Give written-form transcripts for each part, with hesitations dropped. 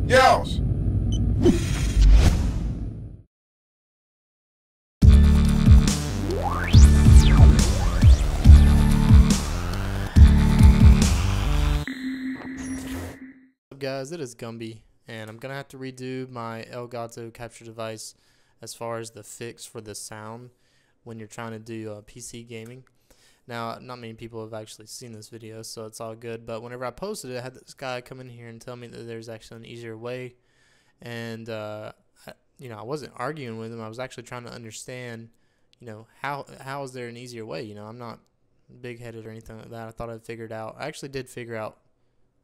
Yells. What's up guys, it is Gumby, and I'm gonna have to redo my Elgato Capture Device as far as the fix for the sound when you're trying to do PC gaming. Now, not many people have actually seen this video, so it's all good, but whenever I posted it, I had this guy come in here and tell me that there's actually an easier way, and I wasn't arguing with him. I was actually trying to understand, how is there an easier way? I'm not big-headed or anything like that. I thought I'd figured out. I actually did figure out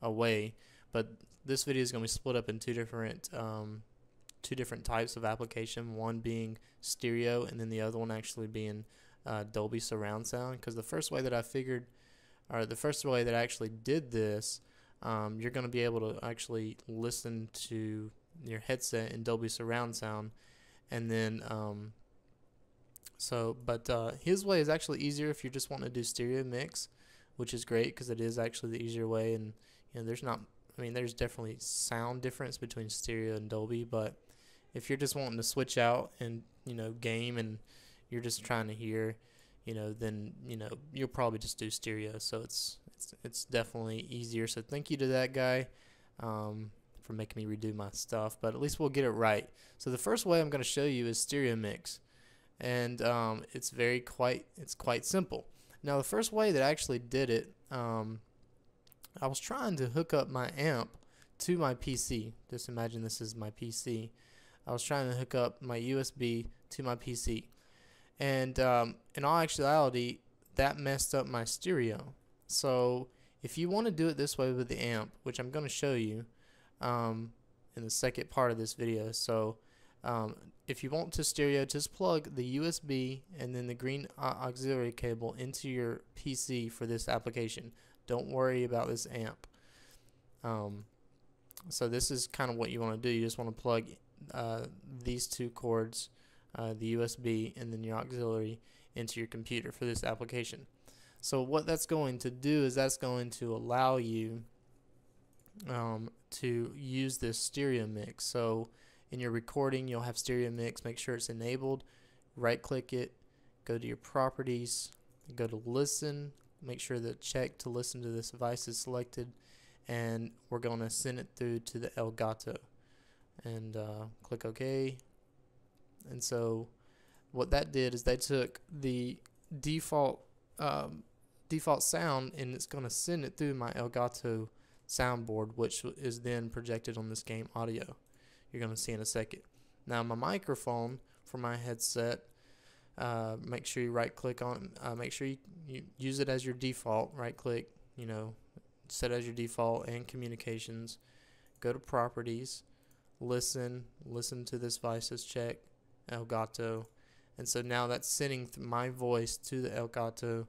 a way, but this video is going to be split up in two different types of application, one being stereo and then the other one actually being Dolby surround sound. Because the first way that I actually did this, you're going to be able to actually listen to your headset in Dolby surround sound, and then his way is actually easier if you're just wanting to do stereo mix, which is great because it is actually the easier way. And there's definitely sound difference between stereo and Dolby, but if you're just wanting to switch out and game and you're just trying to hear, then you'll probably just do stereo. So it's definitely easier. So thank you to that guy for making me redo my stuff, but at least we'll get it right. So the first way I'm going to show you is stereo mix, and it's quite simple. Now the first way that I actually did it, I was trying to hook up my amp to my PC. Just imagine this is my PC. I was trying to hook up my USB to my PC, and in all actuality, that messed up my stereo. So if you want to do it this way with the amp, which I'm going to show you in the second part of this video. So if you want to stereo, just plug the USB and then the green auxiliary cable into your PC for this application. Don't worry about this amp. So this is kind of what you want to do. You just want to plug these two cords, the USB and then your auxiliary, into your computer for this application. So what that's going to do is that's going to allow you to use this stereo mix. So in your recording, you'll have stereo mix. Make sure it's enabled. Right click it, go to your properties, go to listen. Make sure that check to listen to this device is selected, and we're going to send it through to the Elgato, and click OK. And so what that did is they took the default sound, and it's going to send it through my Elgato soundboard, which is then projected on this game audio. You're going to see in a second. Now my microphone for my headset, make sure you right click on make sure you use it as your default. Right click, set as your default, and communications. Go to properties, listen to this device's check, Elgato. And so now that's sending my voice to the Elgato.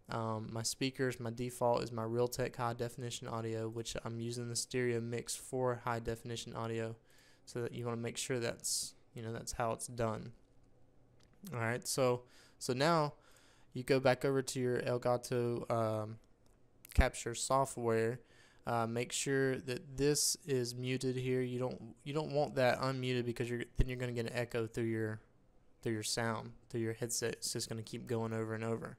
My speakers, my default is my Realtek high definition audio, which I'm using the stereo mix for high definition audio. So that you want to make sure that's that's how it's done. Alright, so now you go back over to your Elgato Capture software. Make sure that this is muted here. You don't want that unmuted, because then you're going to get an echo through your sound, through your headset. It's just going to keep going over and over.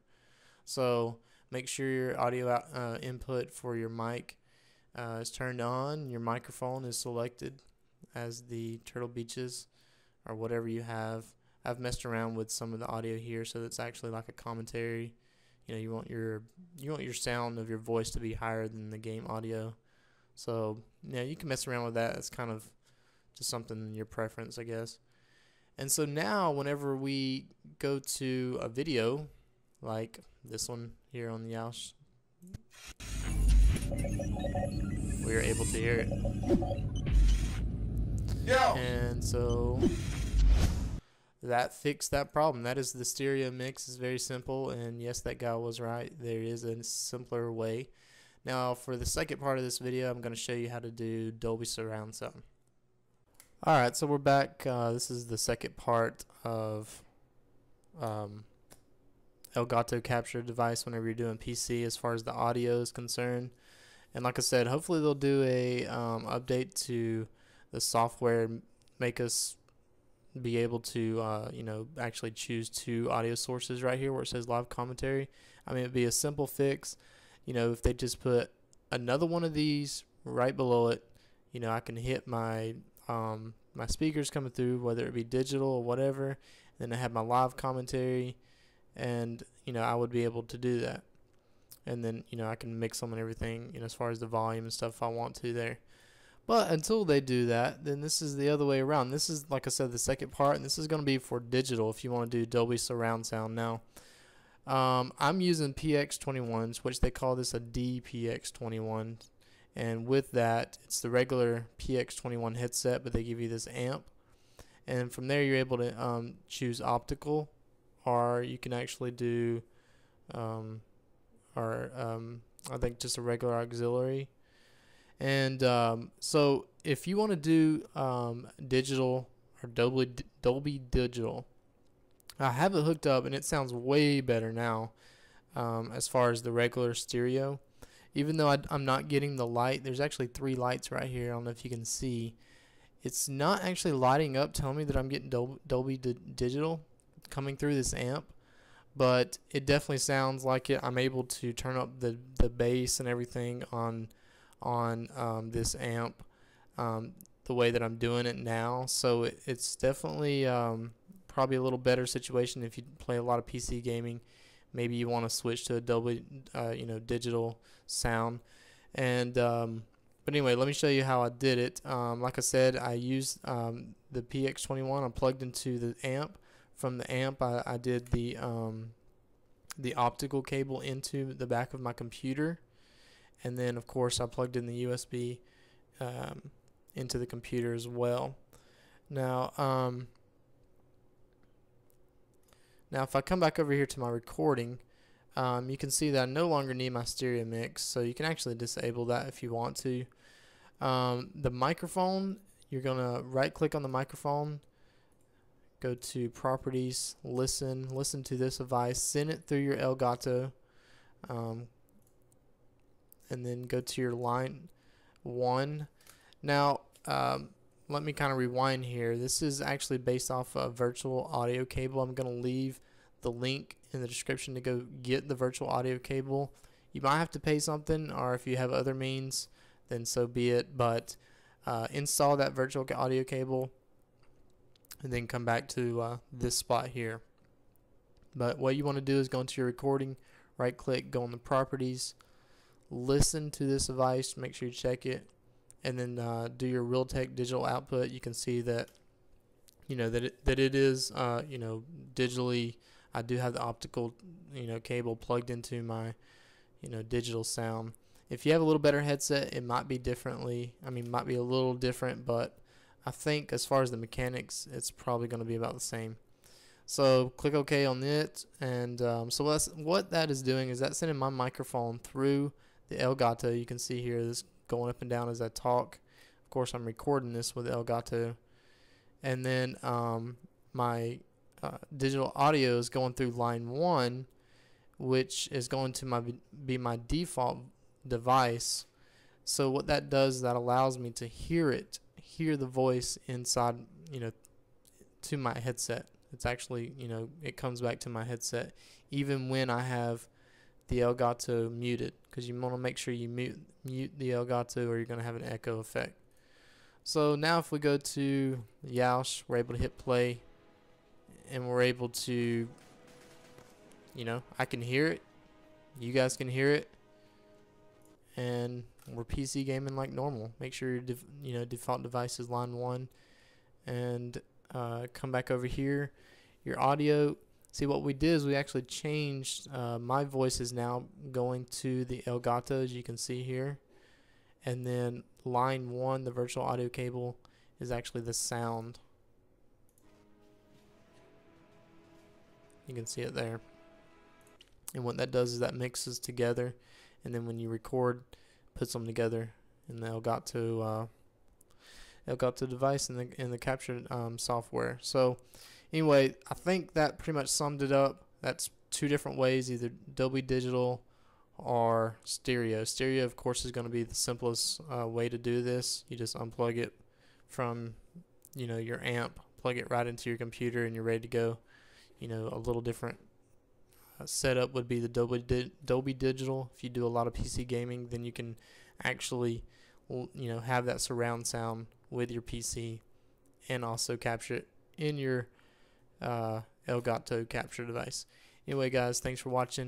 So make sure your audio input for your mic is turned on. Your microphone is selected as the Turtle Beaches or whatever you have. I've messed around with some of the audio here, so it's actually like a commentary. You want your sound of your voice to be higher than the game audio. So you can mess around with that. It's kind of just something in your preference, I guess. And so now whenever we go to a video like this one here on the Yoush, we are able to hear it. Yo. And so that fixed that problem. That is the stereo mix. It's very simple, and yes, that guy was right. There is a simpler way. Now for the second part of this video, I'm going to show you how to do Dolby surround sound. Alright, so we're back. This is the second part of Elgato Capture Device whenever you're doing PC as far as the audio is concerned. And like I said, hopefully they'll do a update to the software, make us be able to actually choose two audio sources right here where it says live commentary. I mean, it'd be a simple fix. If they just put another one of these right below it, I can hit my my speakers coming through, whether it be digital or whatever, and then I have my live commentary, and I would be able to do that. And then I can mix them and everything, as far as the volume and stuff if I want to there. But until they do that, then this is the other way around. This is, like I said, the second part, and this is going to be for digital if you want to do Dolby surround sound. Now, I'm using PX21s, which they call this a DPX21, and with that, it's the regular PX21 headset, but they give you this amp, and from there you're able to choose optical, or you can actually do, I think just a regular auxiliary. And so if you want to do digital or Dolby Digital, I have it hooked up and it sounds way better now as far as the regular stereo. Even though I'm not getting the light, there's actually 3 lights right here. I don't know if you can see. It's not actually lighting up telling me that I'm getting Dolby Digital coming through this amp, but it definitely sounds like it. I'm able to turn up the bass and everything on this amp the way that I'm doing it now. So it's definitely probably a little better situation if you play a lot of PC gaming. Maybe you want to switch to a Dolby digital sound. And but anyway, let me show you how I did it. Like I said, I used the PX21. I plugged into the amp. From the amp, I did the optical cable into the back of my computer, and then of course I plugged in the USB into the computer as well. Now if I come back over here to my recording, you can see that I no longer need my stereo mix, so you can actually disable that if you want to. The microphone, you're gonna right click on the microphone, go to properties, listen to this device, send it through your Elgato, and then go to your line 1. Now let me kind of rewind here. This is actually based off a virtual audio cable. I'm going to leave the link in the description to go get the virtual audio cable. You might have to pay something, or if you have other means, then so be it, but install that virtual audio cable and then come back to this spot here. But what you want to do is go into your recording, right click, go on the properties, listen to this device, make sure you check it, and then do your Realtek digital output. You can see that that it is digitally. I do have the optical cable plugged into my digital sound. If you have a little better headset, it might be might be a little different, but I think as far as the mechanics, it's probably going to be about the same. So click OK on it, and so what that is doing is that's sending my microphone through the Elgato. You can see here this going up and down as I talk. Of course, I'm recording this with Elgato, and then my digital audio is going through line 1, which is going to be my default device. So what that does is that allows me to hear the voice inside, to my headset. It's actually, it comes back to my headset even when I have the Elgato muted, because you want to make sure you mute the Elgato or you're going to have an echo effect. So now if we go to Yoush, we're able to hit play, and we're able to, I can hear it, you guys can hear it, and we're PC gaming like normal. Make sure your default device is line 1, and come back over here, your audio. See, what we did is we actually changed, my voice is now going to the Elgato, as you can see here, and then line 1, the virtual audio cable, is actually the sound. You can see it there, and what that does is that mixes together, and then when you record, puts them together in the Elgato device in the capture software. So anyway, I think that pretty much summed it up. That's two different ways, either Dolby Digital or stereo. Stereo, of course, is going to be the simplest way to do this. You just unplug it from, your amp, plug it right into your computer, and you're ready to go. A little different setup would be the Dolby Digital. If you do a lot of PC gaming, then you can actually, have that surround sound with your PC and also capture it in your Elgato Capture Device. Anyway, guys, thanks for watching.